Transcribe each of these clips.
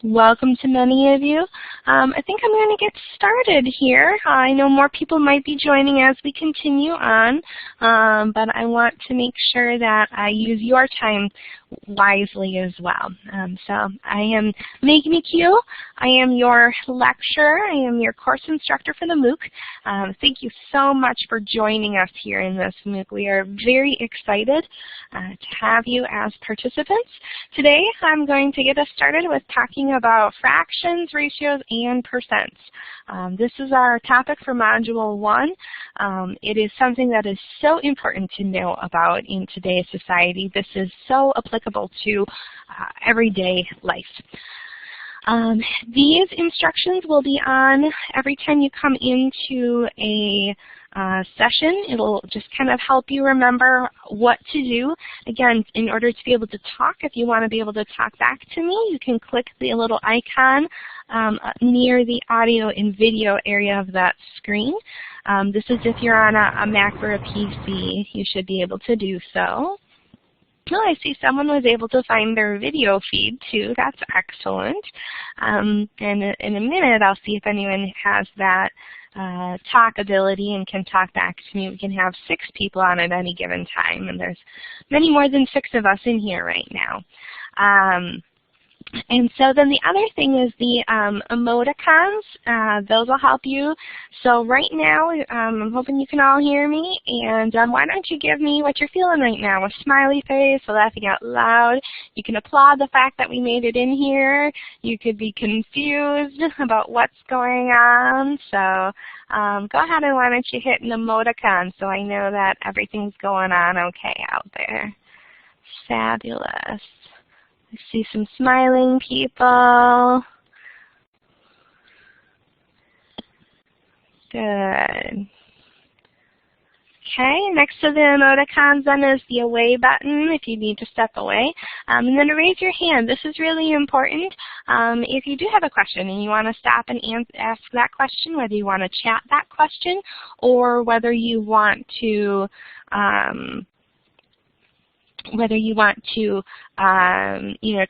Welcome to many of you. I think I'm going to get started here. I know more people might be joining as we continue on, but I want to make sure that I use your time wisely as well. So I am Meg McHugh. I am your lecturer. I am your course instructor for the MOOC. Thank you so much for joining us here in this MOOC. We are very excited to have you as participants. Today I'm going to get us started with talking about fractions, ratios, and percents. This is our topic for Module 1. It is something that is so important to know about in today's society. This is so applicable to everyday life. These instructions will be on every time you come into a session. It'll just kind of help you remember what to do. Again, in order to be able to talk, if you want to be able to talk back to me, you can click the little icon near the audio and video area of that screen. This is if you're on a Mac or a PC, you should be able to do so. Oh, I see someone was able to find their video feed too. That's excellent. And in a minute, I'll see if anyone has that talk ability and can talk back to me. We can have 6 people on at any given time, and there's many more than 6 of us in here right now. And so then the other thing is the emoticons. Those will help you. So right now, I'm hoping you can all hear me. And why don't you give me what you're feeling right now? A smiley face, a laughing out loud. You can applaud the fact that we made it in here. You could be confused about what's going on. So go ahead and why don't you hit an emoticon so I know that everything's going on okay out there. Fabulous. I see some smiling people. Good. Okay, next to the emoticons then is the away button if you need to step away. And then to raise your hand. This is really important. If you do have a question and you want to stop and ask that question, whether you want to chat that question or whether you want to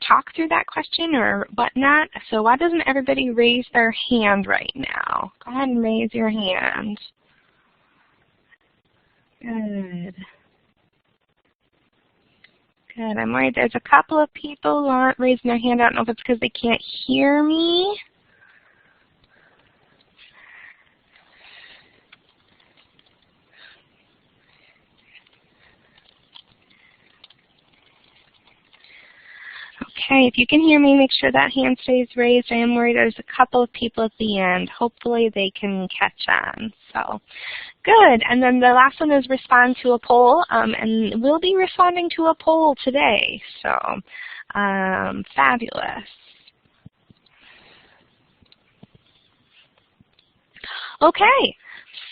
talk through that question or whatnot. So why doesn't everybody raise their hand right now? Go ahead and raise your hand. Good. Good. I'm worried there's a couple of people who aren't raising their hand. I don't know if it's because they can't hear me. Okay, if you can hear me, make sure that hand stays raised. I am worried there's a couple of people at the end. Hopefully they can catch on. So, good. And then the last one is respond to a poll. And we'll be responding to a poll today. So, fabulous. Okay,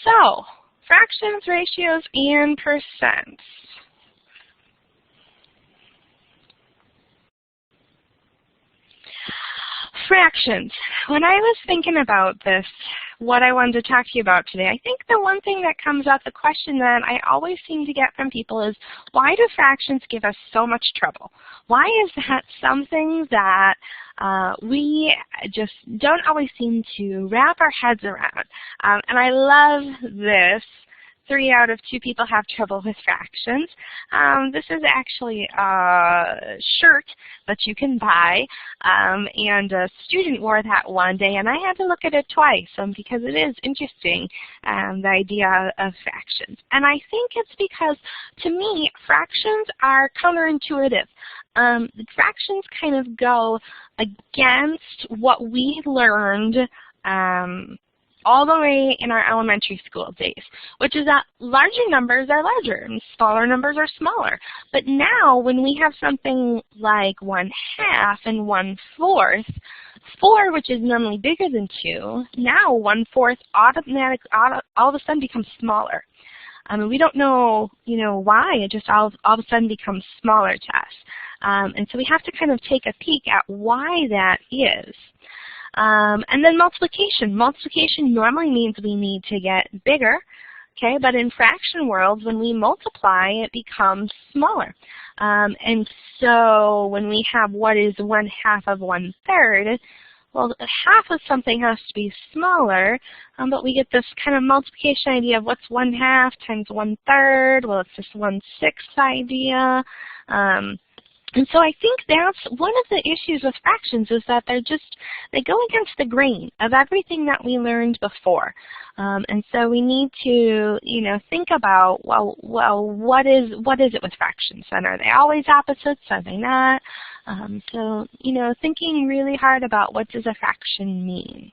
so fractions, ratios, and percents. Fractions. When I was thinking about this, what I wanted to talk to you about today, I think the one thing that comes up, the question that I always seem to get from people is, why do fractions give us so much trouble? Why is that something that we just don't always seem to wrap our heads around? And I love this. 3 out of 2 people have trouble with fractions. This is actually a shirt that you can buy, and a student wore that one day, and I had to look at it twice because it is interesting, the idea of fractions. And I think it's because, to me, fractions are counterintuitive. Fractions kind of go against what we learned all the way in our elementary school days, which is that larger numbers are larger and smaller numbers are smaller. But now when we have something like 1/2 and 1/4, 4, which is normally bigger than 2, now 1/4 all of a sudden becomes smaller. We don't know, why. It just all of a sudden becomes smaller to us. And so we have to kind of take a peek at why that is. And then multiplication. Multiplication normally means we need to get bigger Okay, but in fraction worlds, when we multiply, it becomes smaller. And so when we have what is 1/2 of 1/3, well, half of something has to be smaller, but we get this kind of multiplication idea of what's 1/2 times 1/3. Well, it's just 1/6 idea. And so I think that's one of the issues with fractions is that they go against the grain of everything that we learned before. And so we need to, think about, well, what is it with fractions? And are they always opposites? Are they not? So, thinking really hard about what does a fraction mean.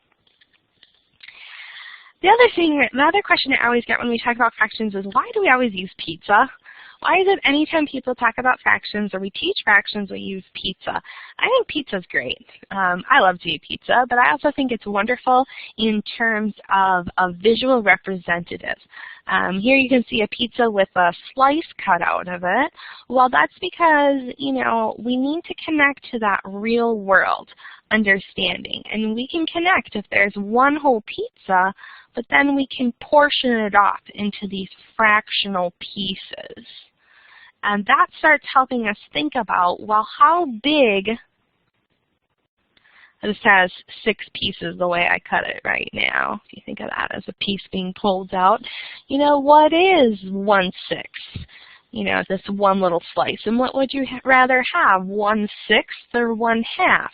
The other question I always get when we talk about fractions is, why do we always use pizza? Why is it anytime people talk about fractions or we teach fractions, we use pizza? I think pizza's great. I love to eat pizza, but I also think it's wonderful in terms of a visual representative. Here you can see a pizza with a slice cut out of it. Well, that's because, we need to connect to that real world understanding. And we can connect if there's one whole pizza, but then we can portion it off into these fractional pieces. And that starts helping us think about, well, how big, this has 6 pieces the way I cut it right now. If you think of that as a piece being pulled out, what is 1/6? This one little slice. And what would you rather have, 1/6 or 1/2?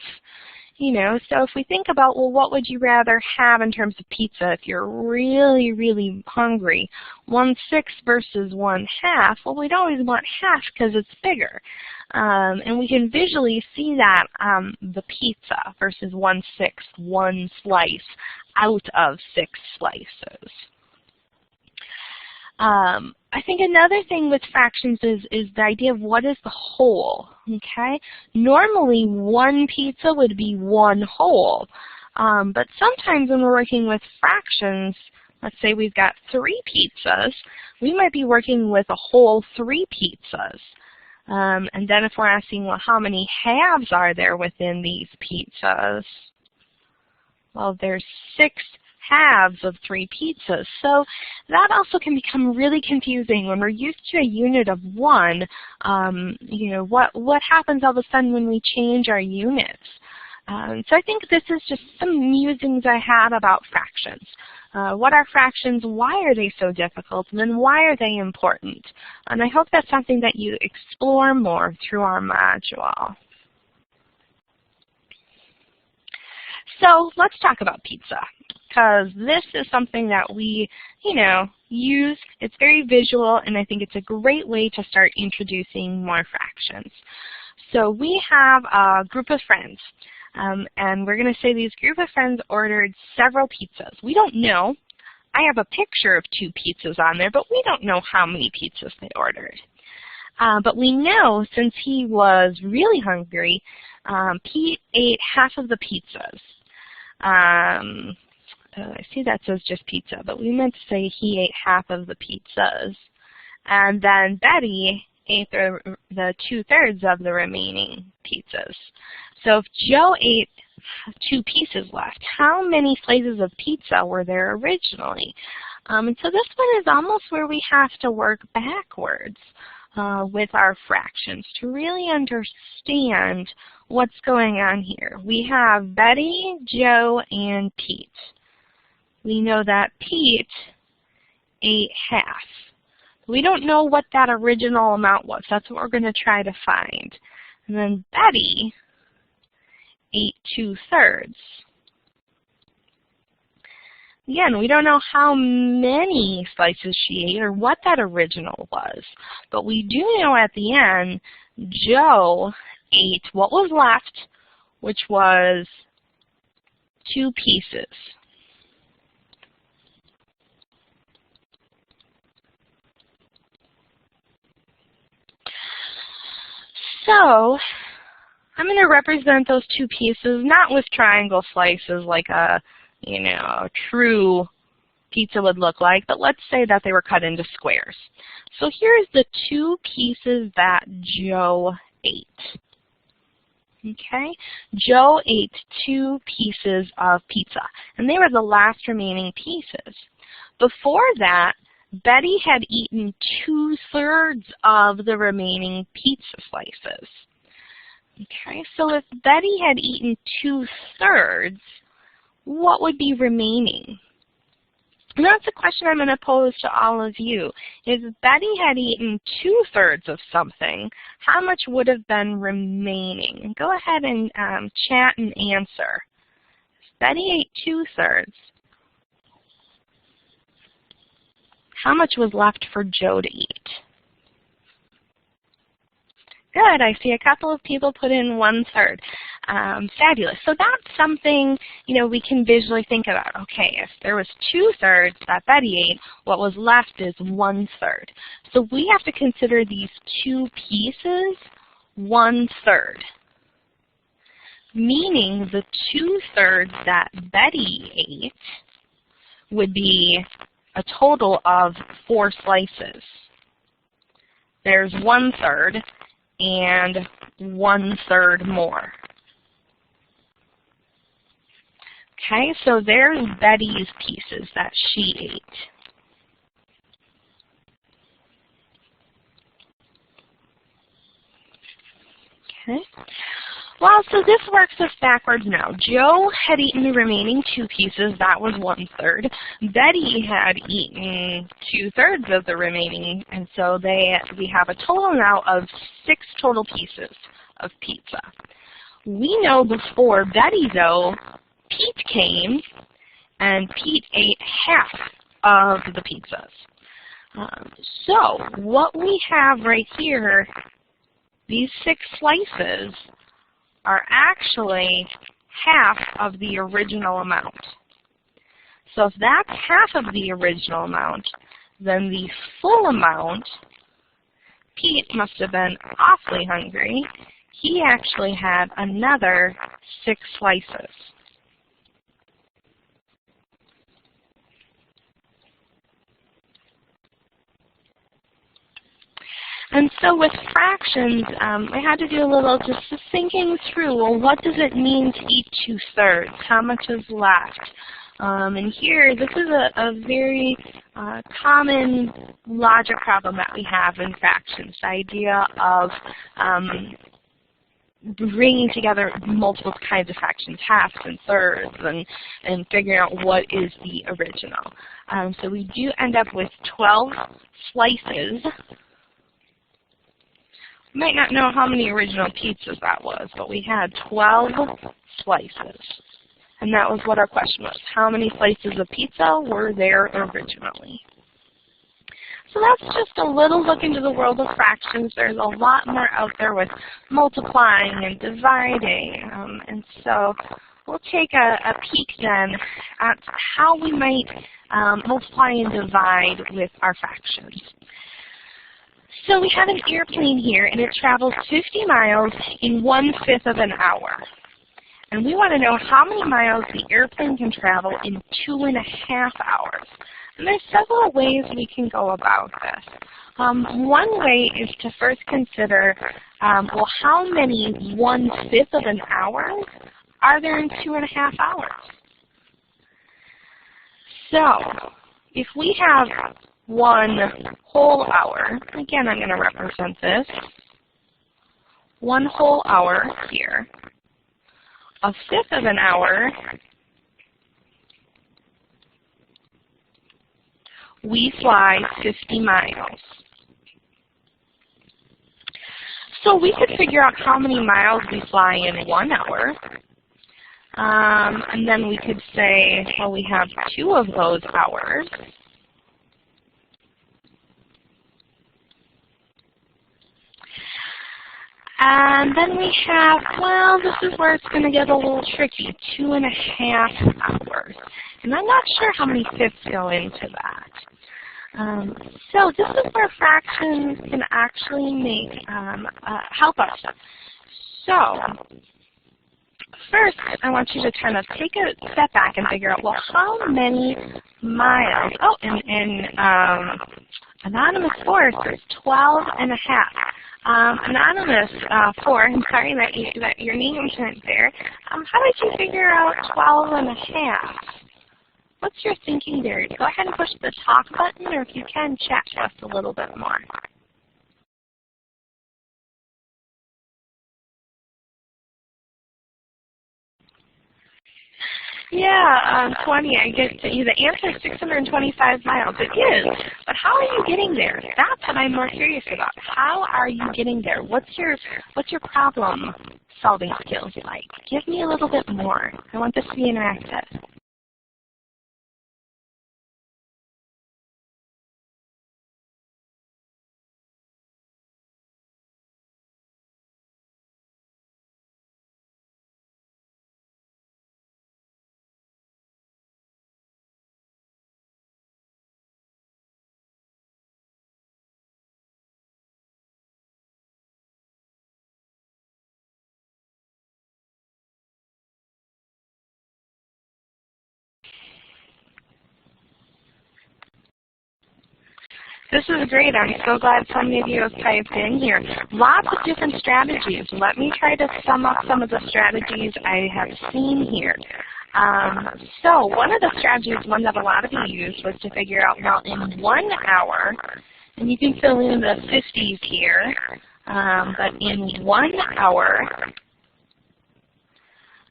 So if we think about, well, what would you rather have in terms of pizza if you're really, really hungry? 1/6 versus 1/2, well, we'd always want half because it's bigger. And we can visually see that the pizza versus 1/6, one slice out of 6 slices. I think another thing with fractions is the idea of what is the whole, okay? Normally, one pizza would be one whole, but sometimes when we're working with fractions, let's say we've got 3 pizzas, we might be working with a whole 3 pizzas. And then if we're asking, well, how many halves are there within these pizzas? Well, there's 6 halves of 3 pizzas. So that also can become really confusing when we're used to a unit of 1. What happens all of a sudden when we change our units? So I think this is just some musings I had about fractions. What are fractions? Why are they so difficult? And then why are they important? And I hope that's something that you explore more through our module. So let's talk about pizza, because this is something that we, use. It's very visual, and I think it's a great way to start introducing more fractions. So we have a group of friends, and we're going to say these group of friends ordered several pizzas. We don't know. I have a picture of 2 pizzas on there, but we don't know how many pizzas they ordered. But we know since he was really hungry, Pete ate half of the pizzas. I see that says just pizza, but we meant to say he ate half of the pizzas. And then Betty ate the 2/3 of the remaining pizzas. So if Joe ate 2 pieces left, how many slices of pizza were there originally? And so this one is almost where we have to work backwards with our fractions to really understand what's going on here. We have Betty, Joe, and Pete. We know that Pete ate half. We don't know what that original amount was. That's what we're going to try to find. And then Betty ate 2/3. Again, we don't know how many slices she ate or what that original was. But we do know at the end, Joe ate what was left, which was 2 pieces. So I'm going to represent those 2 pieces, not with triangle slices like a true pizza would look like, but let's say that they were cut into squares. So here's the 2 pieces that Joe ate. Okay, Joe ate 2 pieces of pizza, and they were the last remaining pieces. Before that, Betty had eaten 2/3 of the remaining pizza slices. Okay, so if Betty had eaten 2/3, what would be remaining? And that's a question I'm going to pose to all of you. If Betty had eaten 2/3 of something, how much would have been remaining? Go ahead and chat and answer. If Betty ate 2/3, how much was left for Joe to eat? Good, I see a couple of people put in 1/3. Fabulous. So that's something, you know, we can visually think about. Okay, if there was 2/3 that Betty ate, what was left is 1/3. So we have to consider these two pieces 1/3, meaning the 2/3 that Betty ate would be a total of 4 slices. There's 1/3 and 1/3 more. Okay, so there's Betty's pieces that she ate. Okay. Well, so this works us backwards now. Joe had eaten the remaining 2 pieces, that was 1/3. Betty had eaten 2/3 of the remaining, and so we have a total now of 6 total pieces of pizza. We know before Betty, though, Pete came, and Pete ate half of the pizzas. So what we have right here, these 6 slices, are actually half of the original amount. So if that's half of the original amount, then the full amount, Pete must have been awfully hungry. He actually had another 6 slices. And so with fractions, I had to do a little just thinking through, well, what does it mean to eat 2/3? How much is left? And here, this is a very common logic problem that we have in fractions, the idea of bringing together multiple kinds of fractions, halves and thirds, and figuring out what is the original. So we do end up with 12 slices. You might not know how many original pizzas that was, but we had 12 slices. And that was what our question was. How many slices of pizza were there originally? So that's just a little look into the world of fractions. There's a lot more out there with multiplying and dividing. And so we'll take a peek then at how we might multiply and divide with our fractions. So we have an airplane here, and it travels 50 miles in 1/5 of an hour. And we want to know how many miles the airplane can travel in 2.5 hours. And there's several ways we can go about this. One way is to first consider, well, how many 1/5 of an hour are there in 2.5 hours? So if we have 1 whole hour, again, I'm going to represent this, 1 whole hour here, 1/5 of an hour, we fly 50 miles. So we could figure out how many miles we fly in 1 hour. And then we could say, well, we have 2 of those hours. And then we have, well, this is where it's going to get a little tricky, 2.5 hours. And I'm not sure how many fifths go into that. So this is where fractions can actually help us. So first, I want you to kind of take a step back and figure out, well, how many miles? Oh, and Anonymous 4 says 12.5. Anonymous 4, I'm sorry that your name isn't there. How did you figure out 12.5? What's your thinking there? Go ahead and push the talk button, or if you can, chat to us a little bit more. Yeah, 20, I get to you. The answer is 625 miles. It is, but how are you getting there? That's what I'm more curious about. How are you getting there? What's your problem solving skills like? Give me a little bit more. I want this to be interactive. This is great. I'm so glad so many of you have typed in here. Lots of different strategies. Let me try to sum up some of the strategies I have seen here. So one of the strategies, one that a lot of you used, was to figure out, well, in 1 hour, and you can fill in the 50s here, but in 1 hour,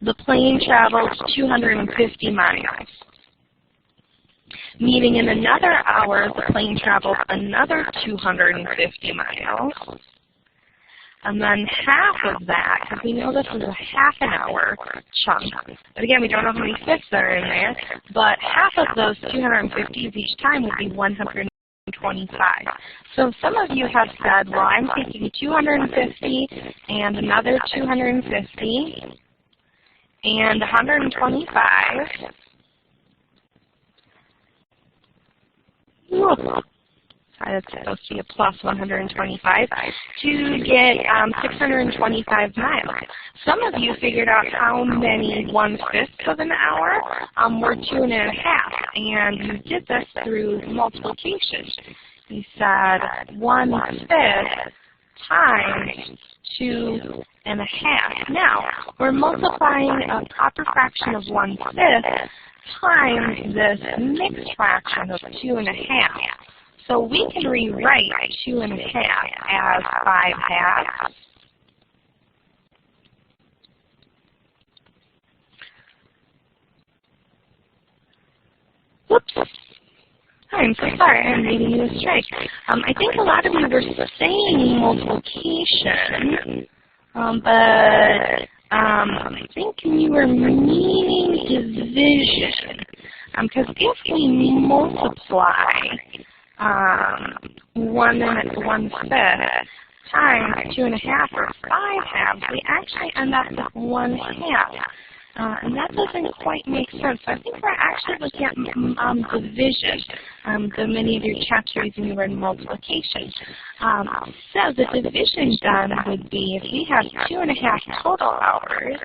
the plane travels 250 miles. Meaning in another hour, the plane travels another 250 miles. And then half of that, because we know this is a half an hour chunk. But again, we don't know how many fifths are in there. But half of those 250s each time would be 125. So some of you have said, well, I'm taking 250 and another 250 and 125. Sorry, that's supposed to be a plus 125 to get 625 miles. Some of you figured out how many 1/5 of an hour were 2.5, and you did this through multiplication. You said 1/5 times 2.5. Now, we're multiplying a proper fraction of 1/5 times this mixed fraction of 2.5. So we can rewrite 2.5 as 5/2. Whoops. I'm so sorry, I'm reading you a strike. I think a lot of you were saying multiplication, but I think you were meaning division. Because if we multiply 1/5 times 2.5 or 5/2, we actually end up with 1/2. And that doesn't quite make sense. So I think we're actually looking at division. So many of your chats are using the word multiplication. So the division done would be, if we have 2.5 total hours,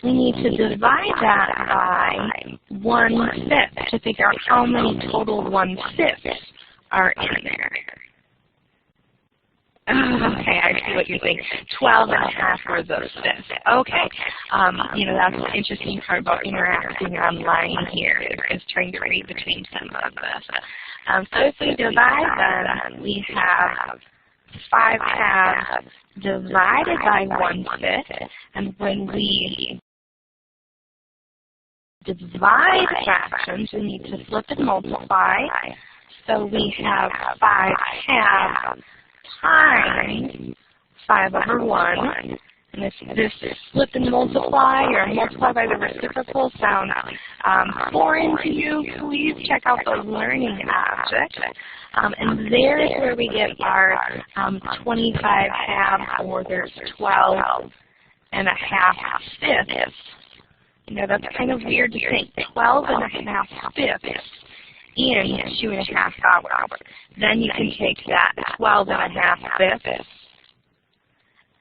we need to divide that by 1/5 to figure out how many total 1/5 are in there. Okay, I see what you're saying. 12.5 were those fifths. Okay. You know, that's the interesting part about interacting online here, is trying to read between some of this. So if we divide them, we have 5/2 divided by 1/5, and when we divide fractions, we need to flip and multiply. So we have 5/2 times 5/1. And if this flip and multiply or multiply by the reciprocal sounds foreign to you, please check out the learning object. And there's where we get our 25/2, or there's 12.5 fifths. You know, that's kind of weird to think. 12.5 fifths in 2.5 hours. Then you can take that 12.5 fifths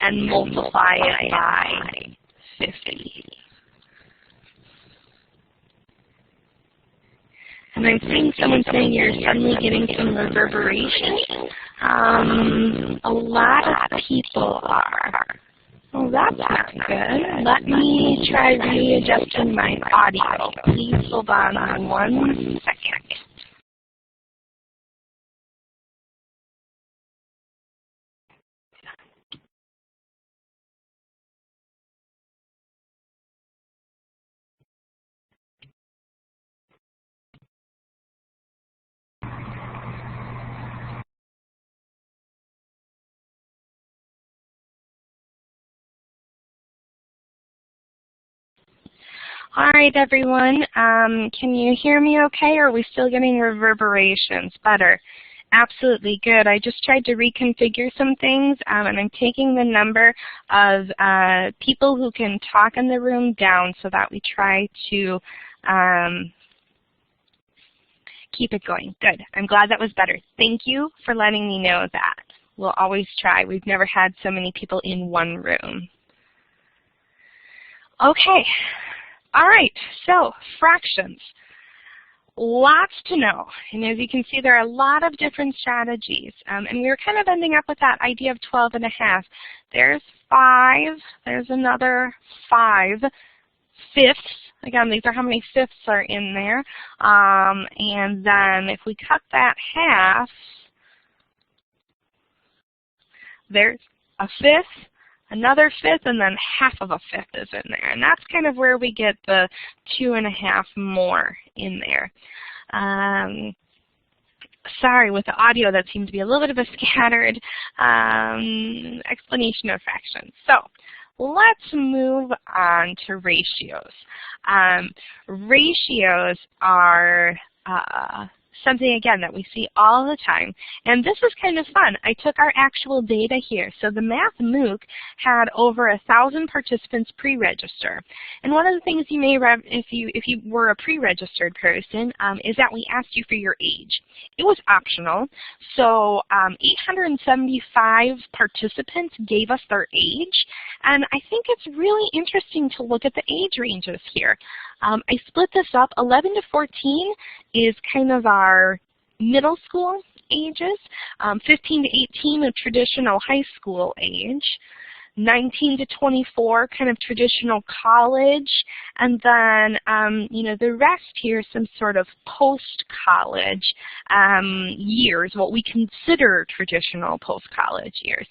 and multiply it by 50. And I'm seeing someone saying you're suddenly getting some reverberation. A lot of people are. Oh, that's not good. Let me try readjusting my audio. Please hold on 1 second. All right, everyone. Can you hear me okay, or are we still getting reverberations? Better. Absolutely good. I just tried to reconfigure some things, and I'm taking the number of people who can talk in the room down so that we try to keep it going. Good. I'm glad that was better. Thank you for letting me know that. We'll always try. We've never had so many people in one room. Okay. All right, so fractions. Lots to know. And as you can see, there are a lot of different strategies. And we were kind of ending up with that idea of 12.5. There's 5. There's another 5 fifths. Again, these are how many fifths are in there. And then if we cut that half, there's a fifth, another fifth, and then half of a fifth is in there. And that's kind of where we get the 2.5 more in there. Sorry, with the audio, that seems to be a little bit of a scattered explanation of fractions. So let's move on to ratios. Ratios are something, again, that we see all the time. And this is kind of fun. I took our actual data here. So the Math MOOC had over 1,000 participants pre-register. And one of the things you may, if you were a pre-registered person, is that we asked you for your age. It was optional. So 875 participants gave us their age. And I think it's really interesting to look at the age ranges here. I split this up. 11 to 14 is kind of our middle school ages. 15 to 18, a traditional high school age. 19 to 24, kind of traditional college. And then, the rest here, some sort of post-college years, what we consider traditional post-college years,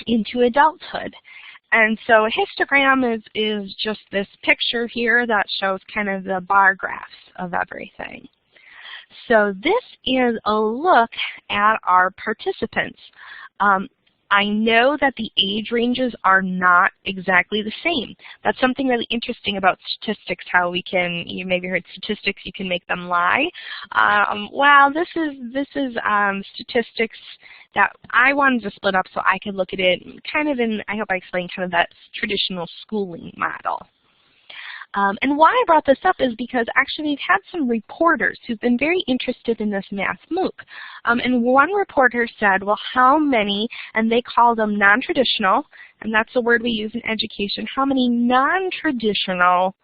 into adulthood. And so a histogram is just this picture here that shows kind of the bar graphs of everything. So this is a look at our participants. I know that the age ranges are not exactly the same. That's something really interesting about statistics, how we can, you maybe heard statistics, you can make them lie. Well, this is statistics that I wanted to split up so I could look at it kind of in, I hope I explained kind of that traditional schooling model. And why I brought this up is because actually we've had some reporters who've been very interested in this Math MOOC. And one reporter said, well, how many, and they called them non-traditional, and that's the word we use in education, how many non-traditional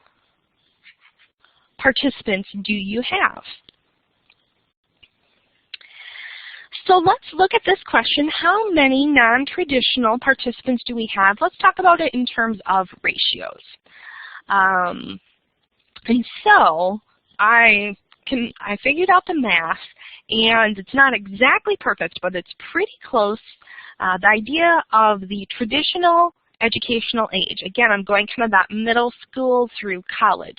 participants do you have? So let's look at this question. How many non-traditional participants do we have? Let's talk about it in terms of ratios. And so I figured out the math, and it's not exactly perfect, but it's pretty close. The idea of the traditional educational age. Again, I'm going kind of that middle school through college.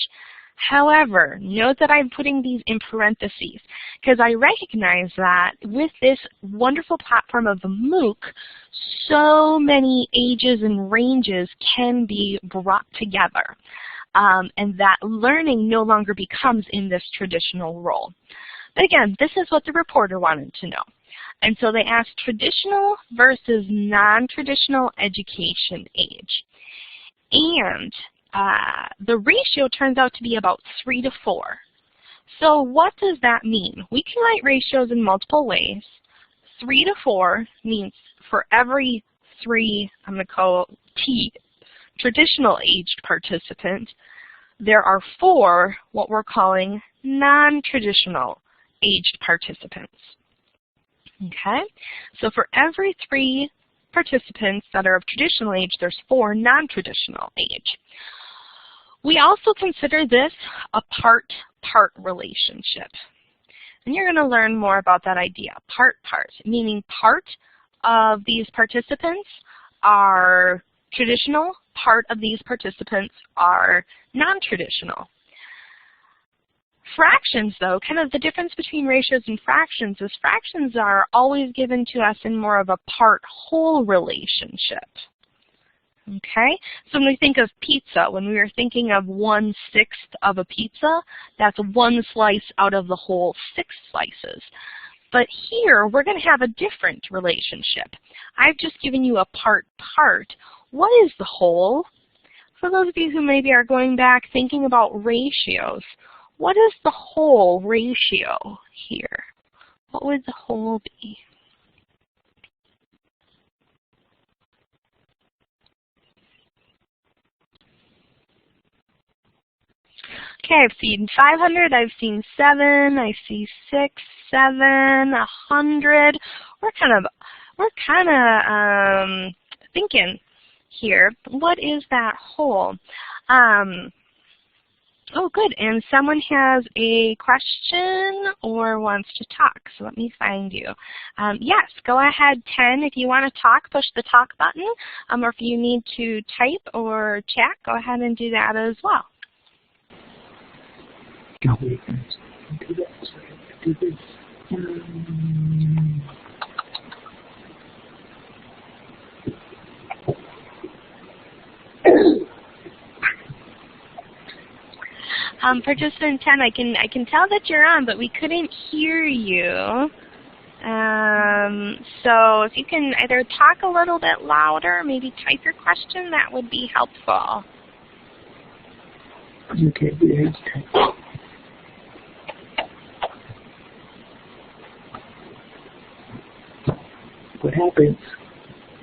However, note that I'm putting these in parentheses because I recognize that with this wonderful platform of the MOOC, so many ages and ranges can be brought together. And that learning no longer becomes in this traditional role. But again, this is what the reporter wanted to know. And so they asked traditional versus non-traditional education age. And the ratio turns out to be about 3 to 4. So what does that mean? We can write ratios in multiple ways. 3 to 4 means for every 3, I'm going to call T, traditional aged participant, there are 4 what we're calling non-traditional aged participants. Okay, so for every 3 participants that are of traditional age, there's 4 non-traditional age. We also consider this a part-part relationship. And you're going to learn more about that idea, part-part, meaning part of these participants are traditional, part of these participants are non-traditional. Fractions, though, kind of the difference between ratios and fractions is fractions are always given to us in more of a part-whole relationship. Okay, so when we think of pizza, when we were thinking of 1/6 of a pizza, that's 1 slice out of the whole 6 slices. But here, we're going to have a different relationship. I've just given you a part-part. What is the whole? For those of you who maybe are going back thinking about ratios, what is the whole ratio here? What would the whole be? Okay, I've seen 500, I've seen 7, I see 6, 7, 100. We're kind of thinking here. What is that whole? Oh, good. And someone has a question or wants to talk. So let me find you. Yes, go ahead, 10. If you want to talk, push the talk button. Or if you need to type or chat, go ahead and do that as well. Do this. Participant 10, I can tell that you're on, but we couldn't hear you. So if you can either talk a little bit louder, maybe type your question, that would be helpful. Okay, yes. What happens?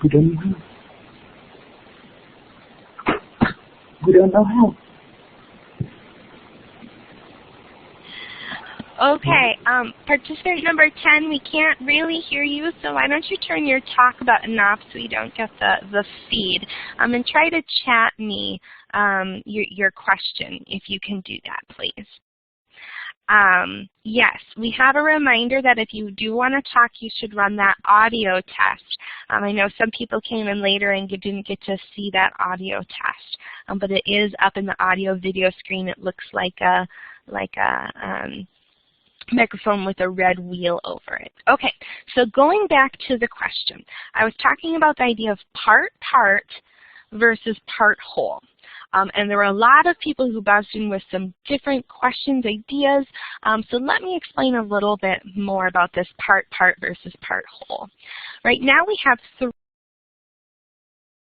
We don't know how. We don't know how. Okay, participant number 10, we can't really hear you, so why don't you turn your talk button off so you don't get the feed. And try to chat me your question, if you can do that, please. Yes, we have a reminder that if you do want to talk, you should run that audio test. I know some people came in later and didn't get to see that audio test, but it is up in the audio video screen. It looks like a microphone with a red wheel over it. Okay, so going back to the question, I was talking about the idea of part-part versus part-whole. And there were a lot of people who buzzed in with some different questions, ideas. So let me explain a little bit more about this part-part versus part-whole. Right now we have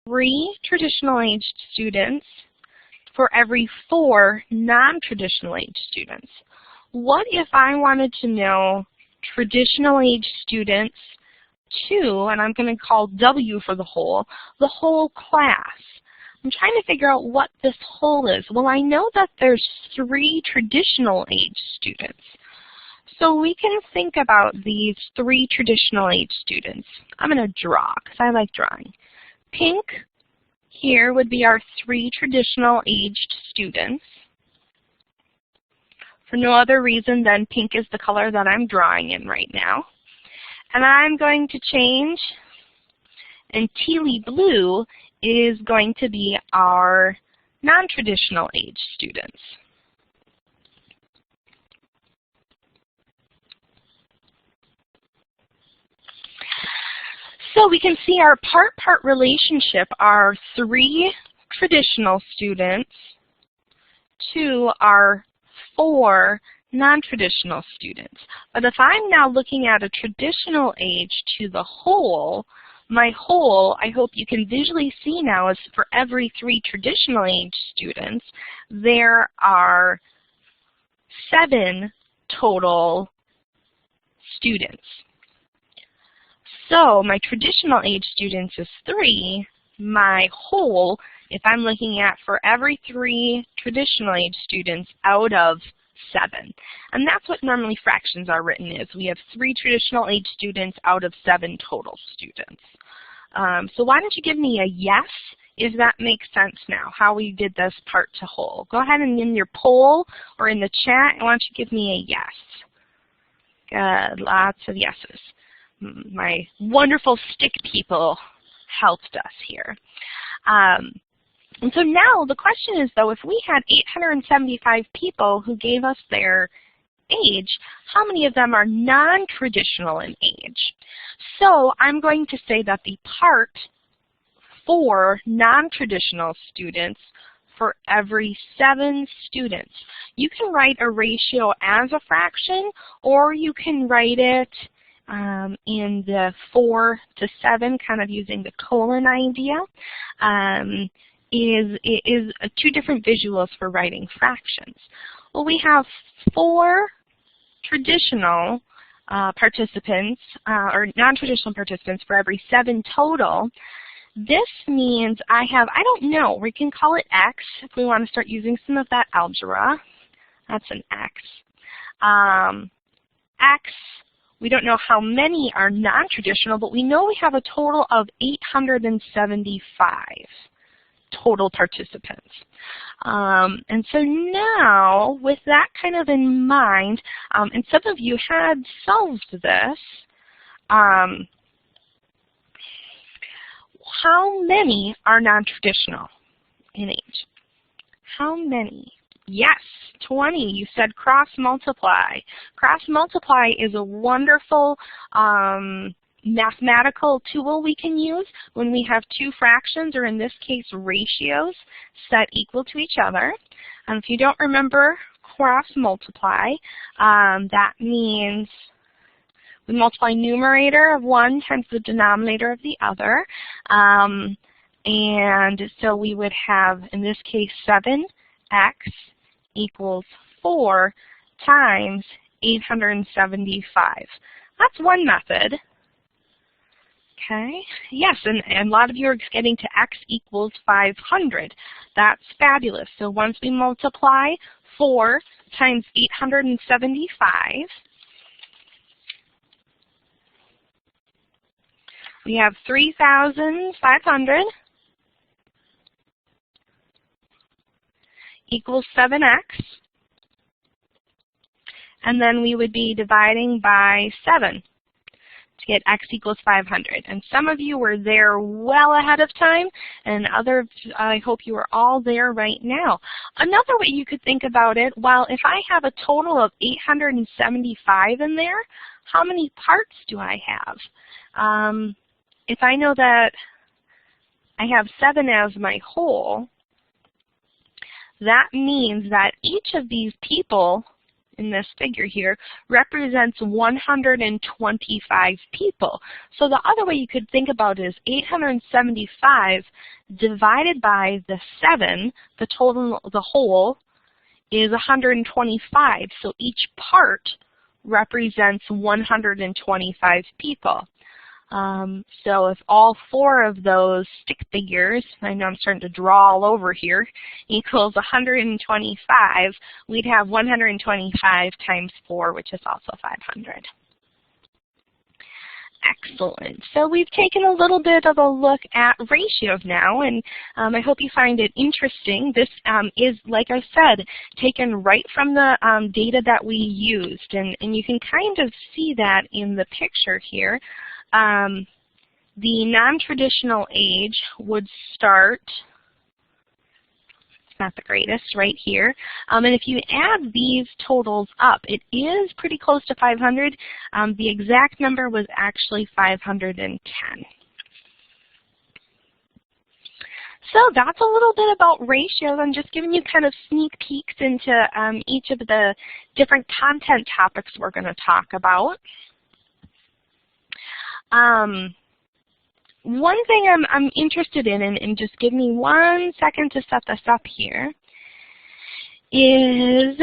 3 traditional aged students for every 4 non-traditional aged students. What if I wanted to know traditional age students 2, and I'm going to call W for the whole class. I'm trying to figure out what this whole is. Well, I know that there's 3 traditional age students. So we can think about these 3 traditional age students. I'm going to draw because I like drawing. Pink here would be our 3 traditional aged students. For no other reason than pink is the color that I'm drawing in right now. And I'm going to change, and tealy blue is going to be our non-traditional age students. So we can see our part-part relationship are 3 traditional students to our 4 non-traditional students. But if I'm now looking at a traditional age to the whole, my whole, I hope you can visually see now, is for every 3 traditional age students, there are 7 total students. So my traditional age students is 3. My whole, if I'm looking at for every 3 traditional age students out of 7. And that's what normally fractions are written as. We have 3 traditional age students out of 7 total students. So why don't you give me a yes if that makes sense now, how we did this part to whole. Go ahead and in your poll or in the chat, why don't you give me a yes. Good, lots of yeses. My wonderful stick people helped us here. And so now the question is, though, if we had 875 people who gave us their age, how many of them are non-traditional in age? So I'm going to say that the part for non-traditional students for every 7 students. You can write a ratio as a fraction, or you can write it in the 4 to 7, kind of using the colon idea. Is 2 different visuals for writing fractions. Well, we have 4 traditional participants, or non-traditional participants for every 7 total. This means I don't know, we can call it X if we want to start using some of that algebra. That's an X. X, we don't know how many are non-traditional, but we know we have a total of 875 total participants. And so now, with that kind of in mind, and some of you had solved this, how many are non-traditional in age? How many? Yes, 20. You said cross-multiply. Cross-multiply is a wonderful mathematical tool we can use when we have 2 fractions, or in this case ratios, set equal to each other. If you don't remember cross-multiply, that means we multiply numerator of one times the denominator of the other. And so we would have, in this case, 7x equals 4 times 875. That's one method. Okay, yes, and a lot of you are getting to x equals 500. That's fabulous. So once we multiply 4 times 875, we have 3,500 equals 7x. And then we would be dividing by 7 to get x equals 500. And some of you were there well ahead of time, and others, I hope you are all there right now. Another way you could think about it, well, if I have a total of 875 in there, how many parts do I have? If I know that I have 7 as my whole, that means that each of these people in this figure here represents 125 people. So the other way you could think about it is 875 divided by the 7, the total, the whole, is 125. So each part represents 125 people. So if all 4 of those stick figures, I know I'm starting to draw all over here, equals 125, we'd have 125 times 4, which is also 500. Excellent. So we've taken a little bit of a look at ratios now, and I hope you find it interesting. This is, like I said, taken right from the data that we used, and you can kind of see that in the picture here. The non-traditional age would start, it's not the greatest, right here. And if you add these totals up, it is pretty close to 500. The exact number was actually 510. So that's a little bit about ratios. I'm just giving you kind of sneak peeks into each of the different content topics we're going to talk about. One thing I'm interested in, and just give me 1 second to set this up here, is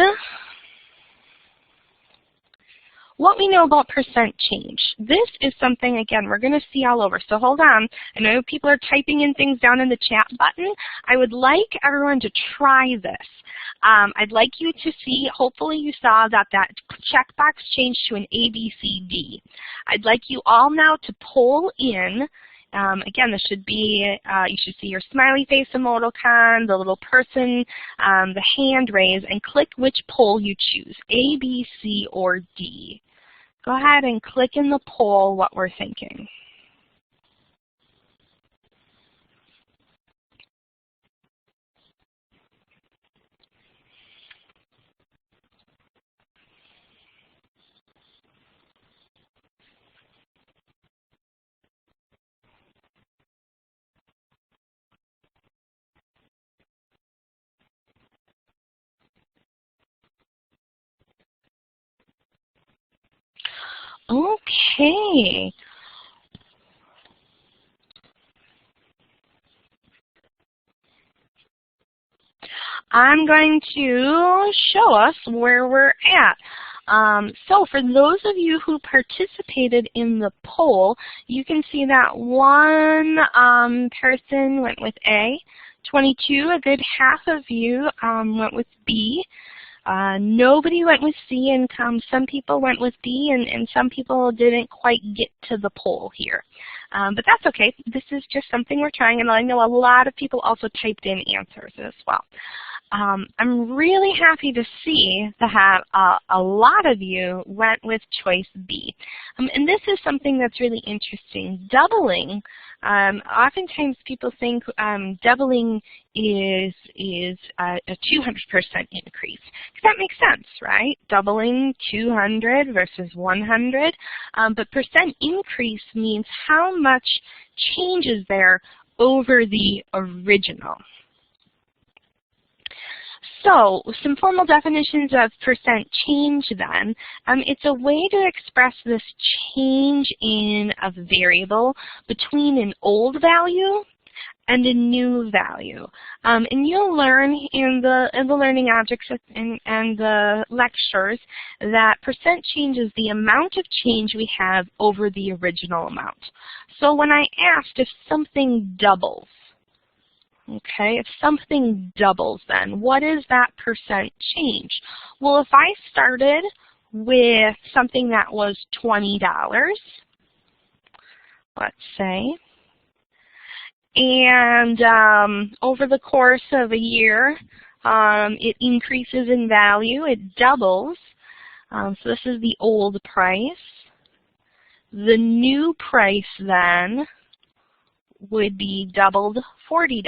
what we know about percent change. This is something, again, we're going to see all over. So hold on. I know people are typing in things down in the chat button. I would like everyone to try this. I'd like you to see, hopefully you saw that checkbox changed to an A, B, C, D. I'd like you all now to pull in Again, this should be, you should see your smiley face emoticon, the little person, the hand raise, and click which poll you choose, A, B, C, or D. Go ahead and click in the poll what we're thinking. Okay. I'm going to show us where we're at. So for those of you who participated in the poll, you can see that one person went with A, 22, a good half of you went with B. Nobody went with C, and some people went with B, and some people didn't quite get to the poll here. But that's okay. This is just something we're trying, and I know a lot of people also typed in answers as well. I'm really happy to see that a lot of you went with choice B. And this is something that's really interesting. Doubling, oftentimes people think doubling is a 200% increase. Because that makes sense, right? Doubling 200 versus 100. But percent increase means how much change is there over the original. So, some formal definitions of percent change then. It's a way to express this change in a variable between an old value and a new value. And you'll learn in the learning objects and the lectures that percent change is the amount of change we have over the original amount. So when I asked if something doubles, okay, if something doubles then, what is that percent change? Well, if I started with something that was $20, let's say, and over the course of a year, it increases in value, it doubles. So this is the old price. The new price then would be doubled $40.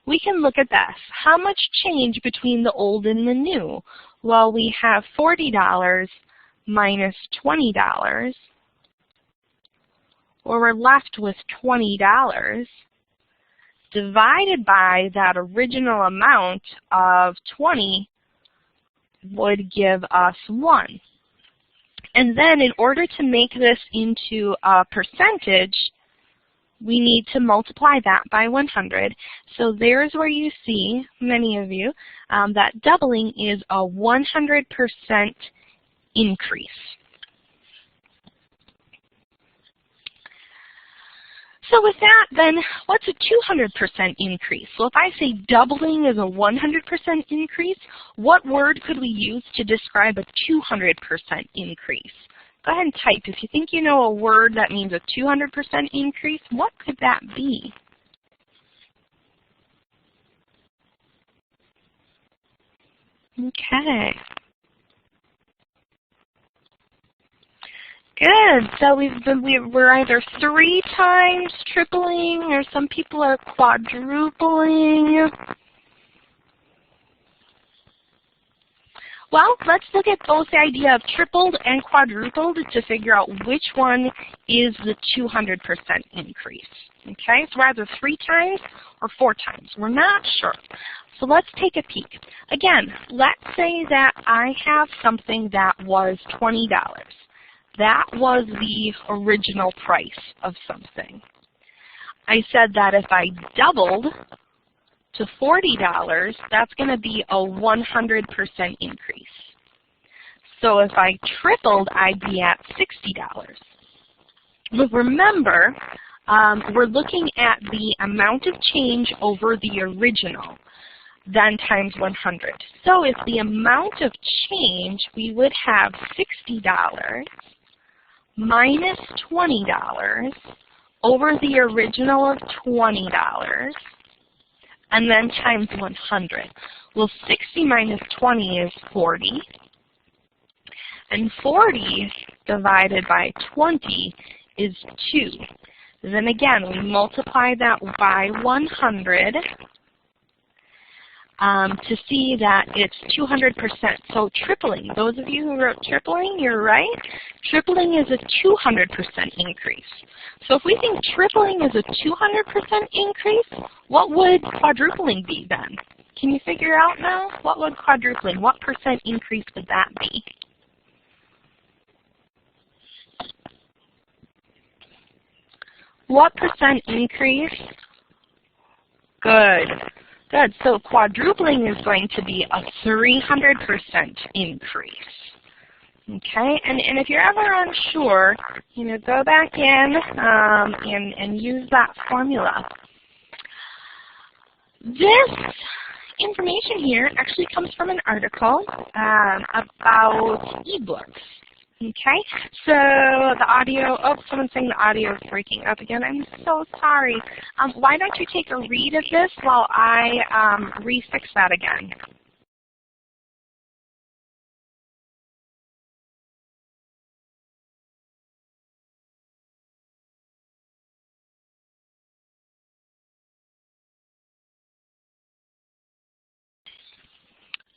We can look at this. How much change between the old and the new? Well, we have $40 minus $20, or we're left with $20 divided by that original amount of 20 would give us 1. And then in order to make this into a percentage, we need to multiply that by 100. So there's where you see, many of you, that doubling is a 100% increase. So with that, then, what's a 200% increase? Well, if I say doubling is a 100% increase, what word could we use to describe a 200% increase? Go ahead and type. If you think you know a word that means a 200% increase, what could that be? Okay. Good. So we're either 3 times tripling, or some people are quadrupling. Well, let's look at both the idea of tripled and quadrupled to figure out which one is the 200% increase. Okay, so we're either 3 times or 4 times. We're not sure. So let's take a peek. Again, let's say that I have something that was $20. That was the original price of something. I said that if I doubled to $40, that's going to be a 100% increase. So if I tripled, I'd be at $60. But remember, we're looking at the amount of change over the original, then times 100. So if the amount of change, we would have $60 minus $20, over the original of $20, and then times 100. Well, 60 minus 20 is 40, and 40 divided by 20 is 2. Then again, we multiply that by 100 to see that it's 200%. So tripling, those of you who wrote tripling, you're right. Tripling is a 200% increase. So if we think tripling is a 200% increase, what would quadrupling be then? Can you figure out now? What would quadrupling, what percent increase would that be? What percent increase? Good. Good. So quadrupling is going to be a 300% increase. Okay, and if you're ever unsure, go back in and use that formula. This information here actually comes from an article about ebooks. Okay, so the audio, oh, someone's saying the audio is breaking up again. I'm so sorry. Why don't you take a read of this while I refix that again?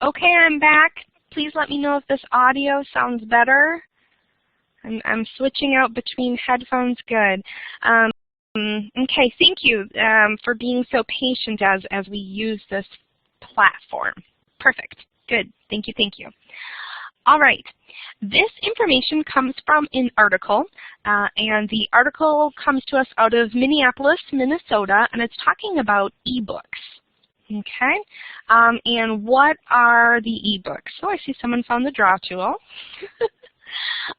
Okay, I'm back. Please let me know if this audio sounds better. I'm switching out between headphones. Good. Okay, thank you for being so patient as we use this platform. Perfect. Good. Thank you, thank you. All right. This information comes from an article, and the article comes to us out of Minneapolis, Minnesota, and it's talking about ebooks. Okay, and what are the ebooks? So I see someone found the draw tool.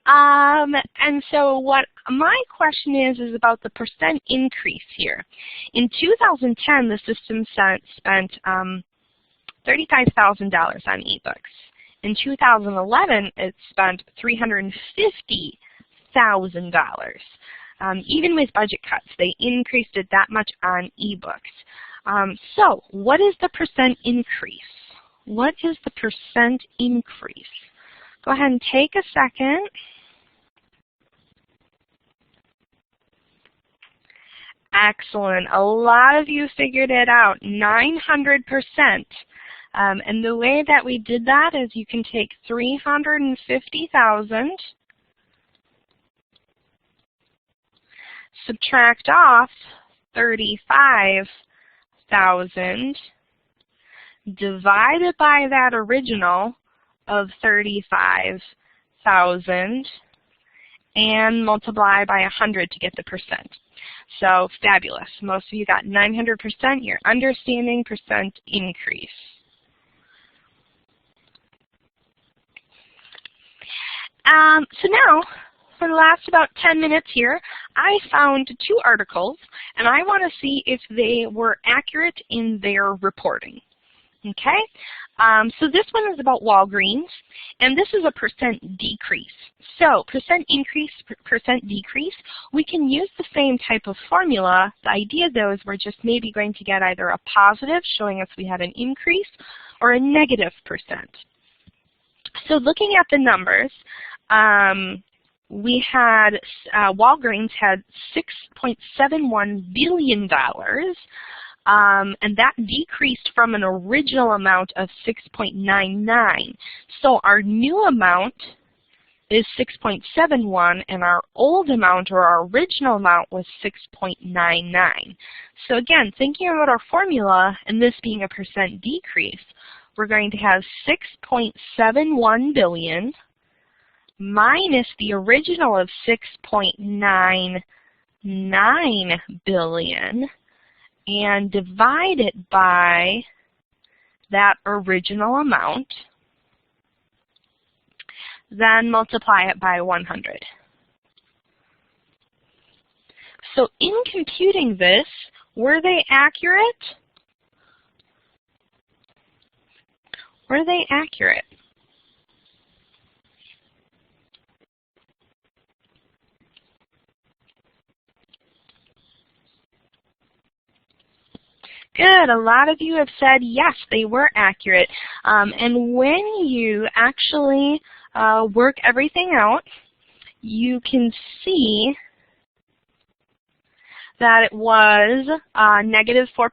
And so what my question is about the percent increase here. In 2010, the system spent $35,000 on ebooks. In 2011, it spent $350,000. Even with budget cuts, they increased it that much on ebooks. So what is the percent increase? What is the percent increase? Go ahead and take a second. Excellent. A lot of you figured it out, 900%. And the way that we did that is you can take 350,000, subtract off 35,000, divided by that original of 35,000, and multiply by 100 to get the percent. So fabulous. Most of you got 900%. You're understanding percent increase. So now, for the last about 10 minutes here, I found 2 articles, and I want to see if they were accurate in their reporting. Okay, so this one is about Walgreens, and this is a percent decrease. So percent increase, percent decrease, we can use the same type of formula. The idea, though, is we're just maybe going to get either a positive, showing us we had an increase, or a negative percent. So looking at the numbers, we had, Walgreens had $6.71 billion, and that decreased from an original amount of 6.99. So our new amount is 6.71, and our old amount, or our original amount, was 6.99. So again, thinking about our formula and this being a percent decrease, we're going to have 6.71 billion minus the original of 6.99 billion, and divide it by that original amount, then multiply it by 100. So in computing this, were they accurate? Were they accurate? Good. A lot of you have said yes, they were accurate. And when you actually work everything out, you can see that it was negative 4%,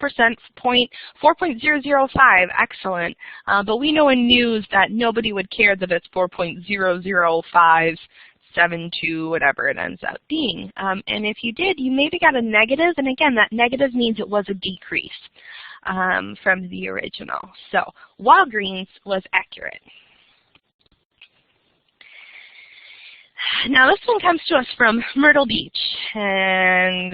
4.005, excellent. But we know in news that nobody would care that it's 4.00572, whatever it ends up being. And if you did, you maybe got a negative, and again, that negative means it was a decrease from the original. So Walgreens was accurate. Now this one comes to us from Myrtle Beach, and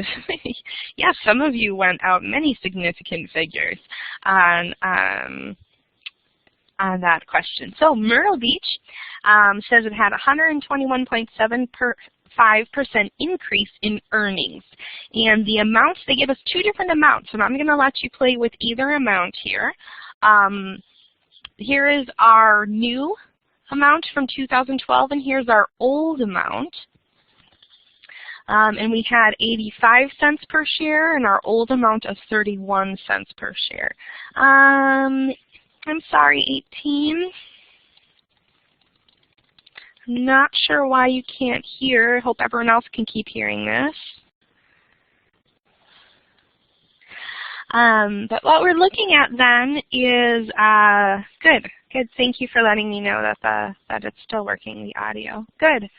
yes, some of you went out many significant figures on that question. So Myrtle Beach says it had 121.75% increase in earnings, and the amounts, they give us two different amounts, and I'm going to let you play with either amount here. Here is our new amount from 2012, and here's our old amount. And we had 85 cents per share, and our old amount of 31 cents per share. I'm sorry, 18. I'm not sure why you can't hear. I hope everyone else can keep hearing this. But what we're looking at then is, good. Thank you for letting me know that it's still working, the audio. Good.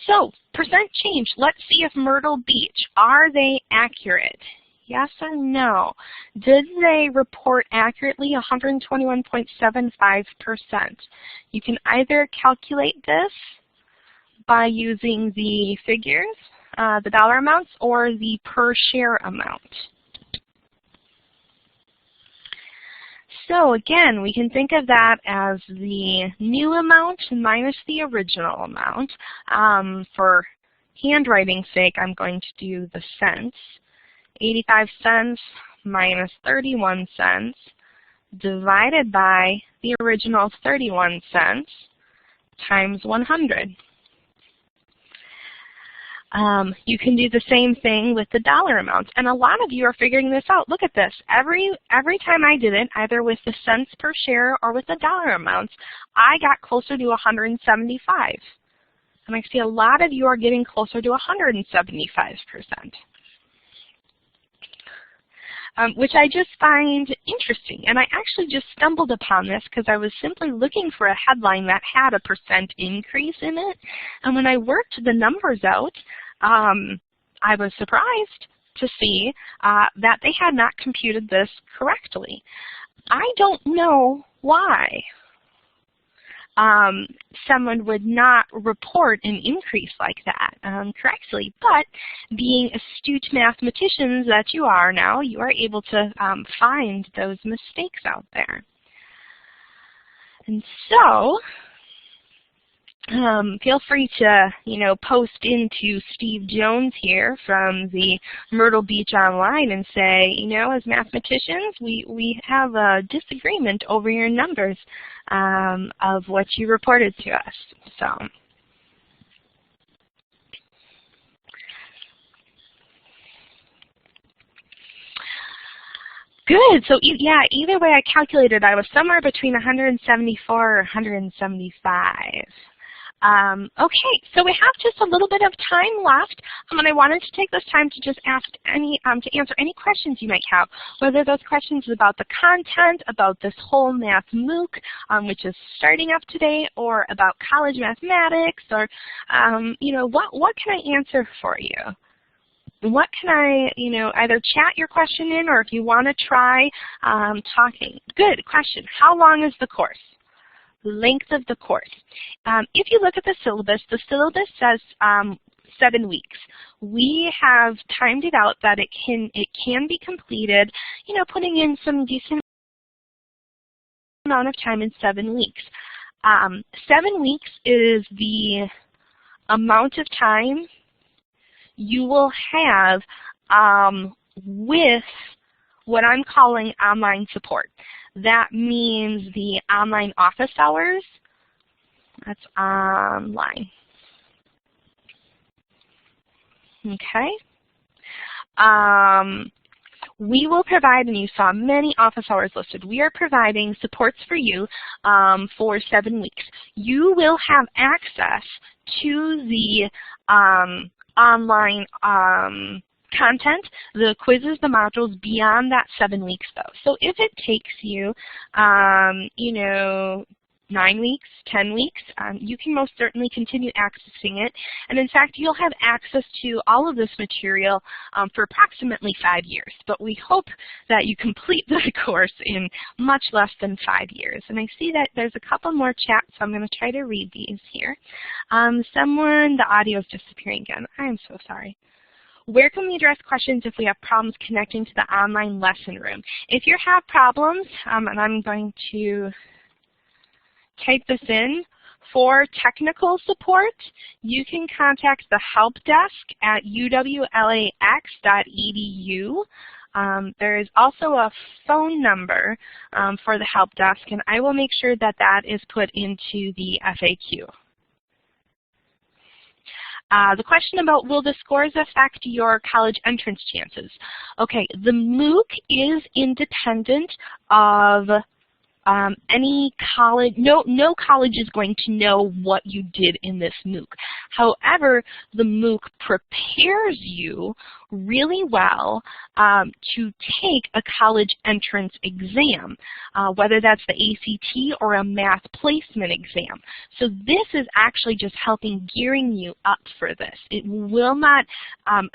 So percent change. Let's see if Myrtle Beach, are they accurate? Yes or no? Did they report accurately 121.75%? You can either calculate this by using the figures, the dollar amounts, or the per share amount. So again, we can think of that as the new amount minus the original amount. For handwriting's sake, I'm going to do the cents. 85 cents minus 31 cents divided by the original 31 cents times 100. You can do the same thing with the dollar amounts, and a lot of you are figuring this out. Look at this. Every time I did it, either with the cents per share or with the dollar amounts, I got closer to 175. And I see a lot of you are getting closer to 175%. Which I just find interesting. And I actually just stumbled upon this because I was simply looking for a headline that had a percent increase in it. And when I worked the numbers out, I was surprised to see that they had not computed this correctly. I don't know why someone would not report an increase like that correctly, but being astute mathematicians that you are now, you are able to find those mistakes out there. And so, feel free to, post into Steve Jones here from the Myrtle Beach Online and say, as mathematicians, we have a disagreement over your numbers of what you reported to us. So. Good. So yeah, either way I calculated, I was somewhere between 174 or 175. Okay, so we have just a little bit of time left, and I wanted to take this time to just ask to answer any questions you might have, whether those questions about the content, about this whole math MOOC, which is starting up today, or about college mathematics, or what can I answer for you? What can I, either chat your question in, or if you want to try talking. Good question. How long is the course? Length of the course. If you look at the syllabus says 7 weeks. We have timed it out that it can be completed, putting in some decent amount of time in 7 weeks. 7 weeks is the amount of time you will have with what I'm calling online support. That means the online office hours. That's online. Okay. we will provide, and you saw many office hours listed, we are providing supports for you for 7 weeks. You will have access to the online content, the quizzes, the modules beyond that 7 weeks though. So if it takes you, you know, 9 weeks, 10 weeks, you can most certainly continue accessing it. And in fact, you'll have access to all of this material for approximately 5 years. But we hope that you complete the course in much less than 5 years. And I see that there's a couple more chats, so I'm going to try to read these here. The audio is disappearing again. I am so sorry. Where can we address questions if we have problems connecting to the online lesson room? If you have problems, and I'm going to type this in, for technical support, you can contact the help desk at uwlax.edu. There is also a phone number for the help desk, and I will make sure that that is put into the FAQ. The question about will the scores affect your college entrance chances? Okay, the MOOC is independent of any college. No college is going to know what you did in this MOOC. However, the MOOC prepares you really well to take a college entrance exam, whether that's the ACT or a math placement exam. So this is actually just helping gearing you up for this. It will not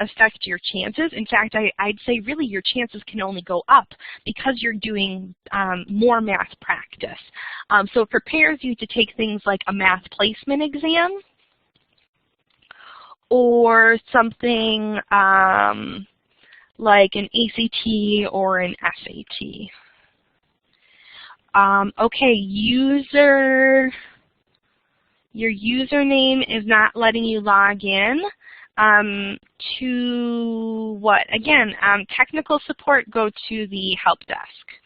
affect your chances. In fact, I'd say really your chances can only go up because you're doing more math practice. So it prepares you to take things like a math placement exam or something like an ACT or an SAT. Okay, your username is not letting you log in to what? Again, technical support, go to the help desk.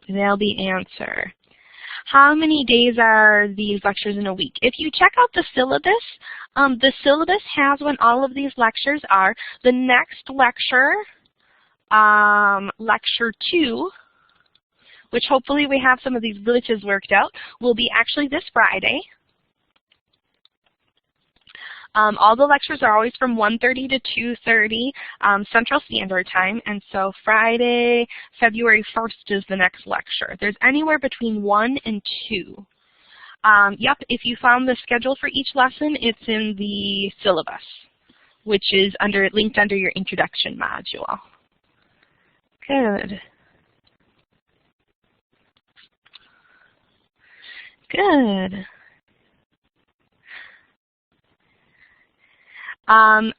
They'll be answer. How many days are these lectures in a week? If you check out the syllabus has when all of these lectures are. The next lecture, lecture 2, which hopefully we have some of these glitches worked out, will be actually this Friday. All the lectures are always from 1:30 to 2:30 Central Standard Time, and so Friday, February 1st is the next lecture. There's anywhere between 1 and 2. Yep, if you found the schedule for each lesson, it's in the syllabus, which is linked under your introduction module. Good. Good. I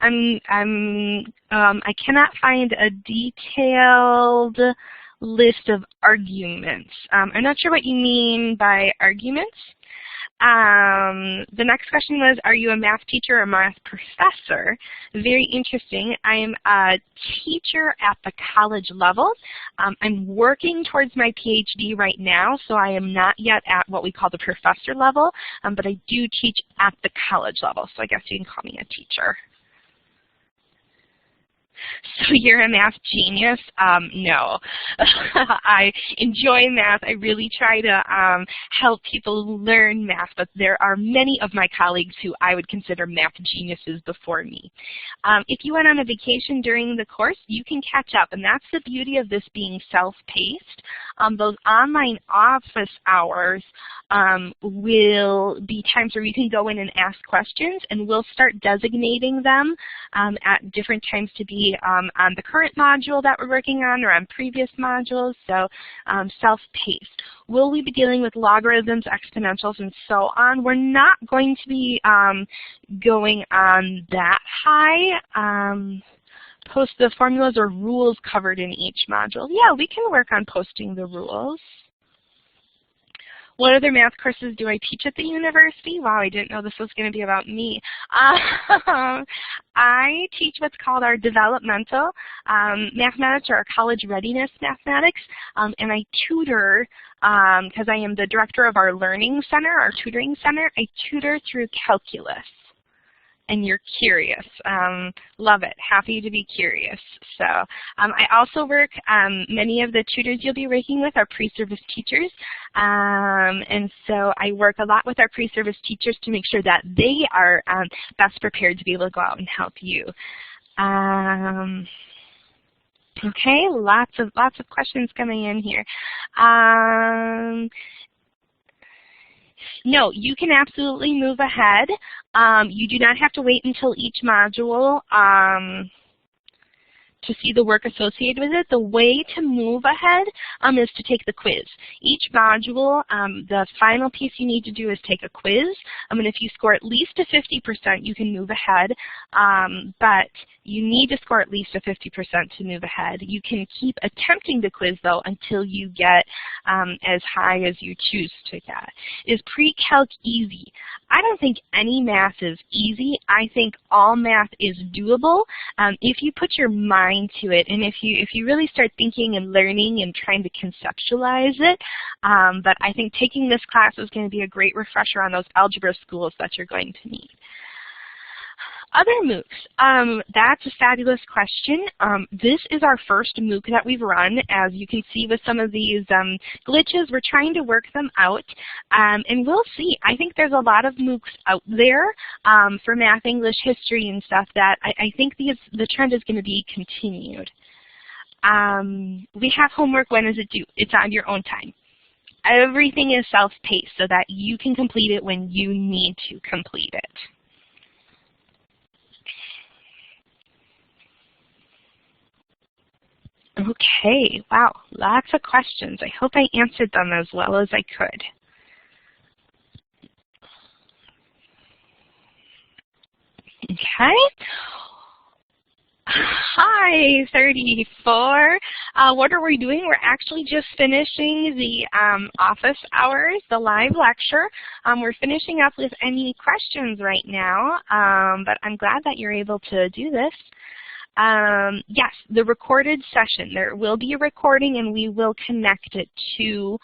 cannot find a detailed list of arguments. I'm not sure what you mean by arguments. The next question was, are you a math teacher or a math professor? Very interesting. I am a teacher at the college level. I'm working towards my PhD right now, so I am not yet at what we call the professor level, but I do teach at the college level, so I guess you can call me a teacher. So you're a math genius? No. I enjoy math. I really try to help people learn math, but there are many of my colleagues who I would consider math geniuses before me. If you went on a vacation during the course, you can catch up, and that's the beauty of this being self-paced. Those online office hours will be times where you can go in and ask questions, and we'll start designating them at different times to be on the current module that we're working on or on previous modules, so self-paced. Will we be dealing with logarithms, exponentials, and so on? We're not going to be going on that high. Post the formulas or rules covered in each module. Yeah, we can work on posting the rules. What other math courses do I teach at the university? Wow, I didn't know this was going to be about me. I teach what's called our developmental mathematics or our college readiness mathematics, and I tutor, because I am the director of our learning center, our tutoring center, I tutor through calculus. and you're curious. Love it. Happy to be curious. So I also work, many of the tutors you'll be working with are pre-service teachers. And so I work a lot with our pre-service teachers to make sure that they are best prepared to be able to go out and help you. Okay, lots of questions coming in here. No, you can absolutely move ahead. You do not have to wait until each module to see the work associated with it. The way to move ahead is to take the quiz. Each module, the final piece you need to do is take a quiz. And if you score at least a 50%, you can move ahead. But you need to score at least a 50% to move ahead. You can keep attempting the quiz, though, until you get as high as you choose to get. Is pre-calc easy? I don't think any math is easy. I think all math is doable if you put your mind to it, and if you really start thinking and learning and trying to conceptualize it. But I think taking this class is going to be a great refresher on those algebra schools that you're going to need. Other MOOCs, that's a fabulous question. This is our first MOOC that we've run. As you can see with some of these glitches, we're trying to work them out. And we'll see. I think there's a lot of MOOCs out there for math, English, history, and stuff that I think the trend is going to be continued. We have homework. When is it due? It's on your own time. Everything is self-paced so that you can complete it when you need to complete it. Okay, wow, lots of questions. I hope I answered them as well as I could. Okay. Hi, 34. What are we doing? We're actually just finishing the office hours, the live lecture. We're finishing up with any questions right now, but I'm glad that you're able to do this. Yes, the recorded session. There will be a recording, and we will connect it to,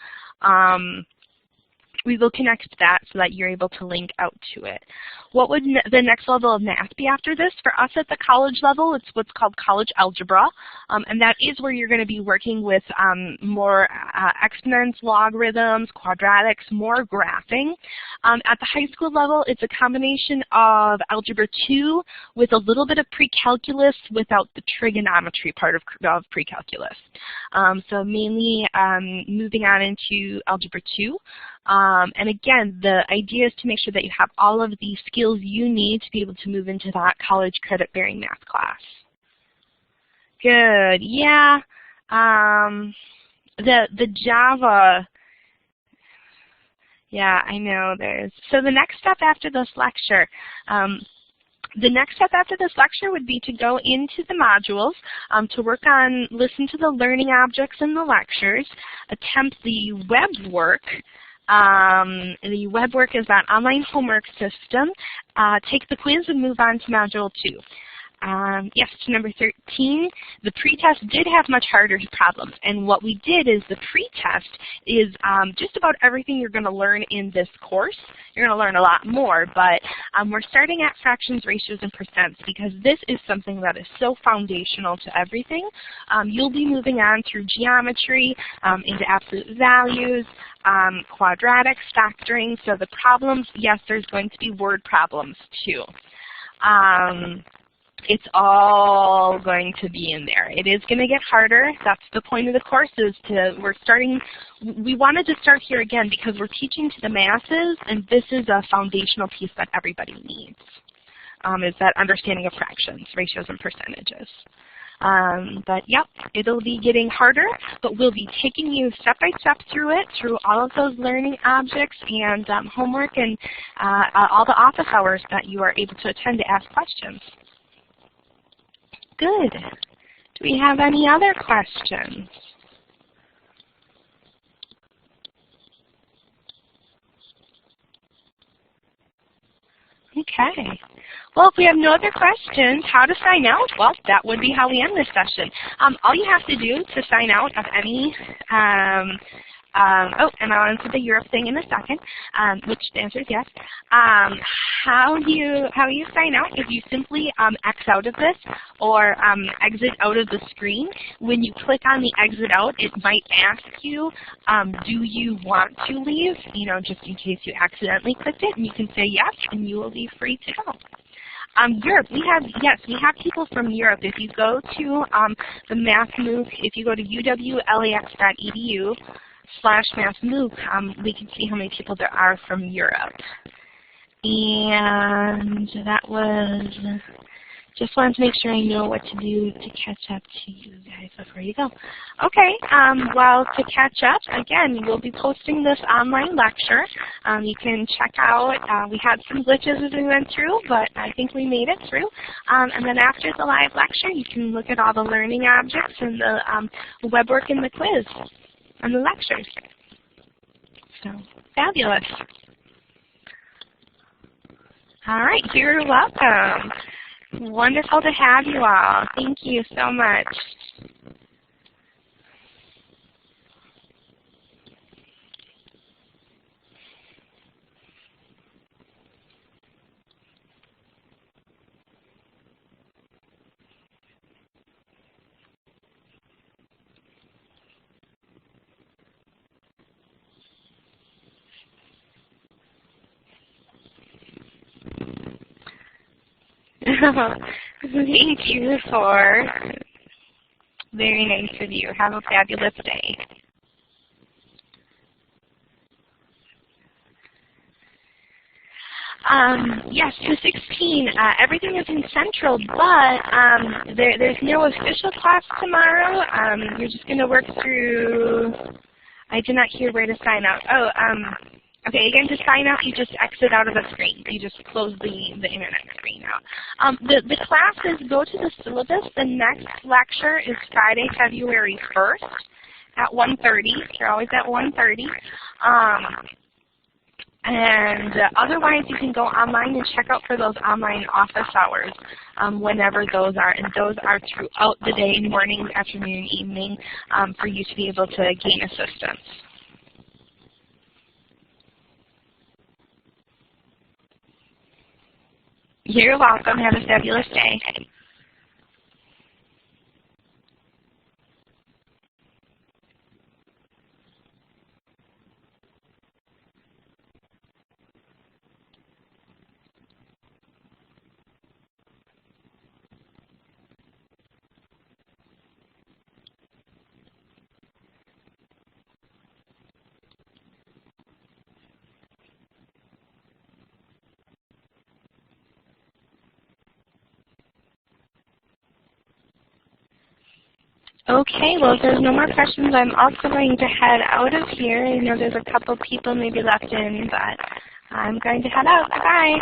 we will connect that so that you're able to link out to it. What would the next level of math be after this? For us at the college level, it's what's called college algebra, and that is where you're going to be working with more exponents, logarithms, quadratics, more graphing. At the high school level, it's a combination of Algebra 2 with a little bit of pre-calculus without the trigonometry part of pre-calculus. So mainly moving on into Algebra 2. And again, the idea is to make sure that you have all of the skills you need to be able to move into that college credit-bearing math class. Good. Yeah. The Java. Yeah, I know there's. So the next step after this lecture. The next step after this lecture would be to go into the modules, to work on, listen to the learning objects in the lectures, attempt the web work. The web work is that online homework system. Take the quiz and move on to Module 2. Yes, to number 13, the pretest did have much harder problems. And what we did is the pretest is just about everything you're going to learn in this course. You're going to learn a lot more, but we're starting at fractions, ratios, and percents because this is something that is so foundational to everything. You'll be moving on through geometry, into absolute values, quadratics, factoring. So the problems, yes, there's going to be word problems too. It's all going to be in there. It is going to get harder. That's the point of the course is we wanted to start here again because we're teaching to the masses, and this is a foundational piece that everybody needs, is that understanding of fractions, ratios, and percentages. But yep, it'll be getting harder, but we'll be taking you step by step through it, through all of those learning objects and homework and all the office hours that you are able to attend to ask questions. Good. Do we have any other questions? Okay. Well, if we have no other questions, how to sign out? Well, that would be how we end this session. All you have to do to sign out of any Oh, and I'll answer the Europe thing in a second, which the answer is yes. How you sign out is you simply X out of this or exit out of the screen. When you click on the exit out, it might ask you, do you want to leave? You know, just in case you accidentally clicked it, and you can say yes, and you will be free to go. Europe, we have people from Europe. If you go to the Math MOOC, if you go to uwlax.edu/Math MOOC, we can see how many people there are from Europe. And that was, just wanted to make sure I know what to do to catch up to you guys before you go. Okay, well, to catch up, again, we'll be posting this online lecture. You can check out, we had some glitches as we went through, but I think we made it through. And then after the live lecture, you can look at all the learning objects and the web work and the quiz and the lectures. So, fabulous. All right, you're welcome. Wonderful to have you all. Thank you so much. Thank you for very nice of you. Have a fabulous day. Yes, to 16, everything is in Central, but there's no official class tomorrow. You're just going to work through, I did not hear where to sign out. Oh, okay, again, to sign out, you just exit out of the screen. You just close the internet screen out. The classes, go to the syllabus. The next lecture is Friday, February 1st at 1:30. They're always at 1:30. And otherwise, you can go online and check out for those online office hours whenever those are. And those are throughout the day, morning, afternoon, evening, for you to be able to gain assistance. You're welcome. Have a fabulous day. Okay, well, if there's no more questions, I'm also going to head out of here. I know there's a couple people maybe left in, but I'm going to head out. Bye.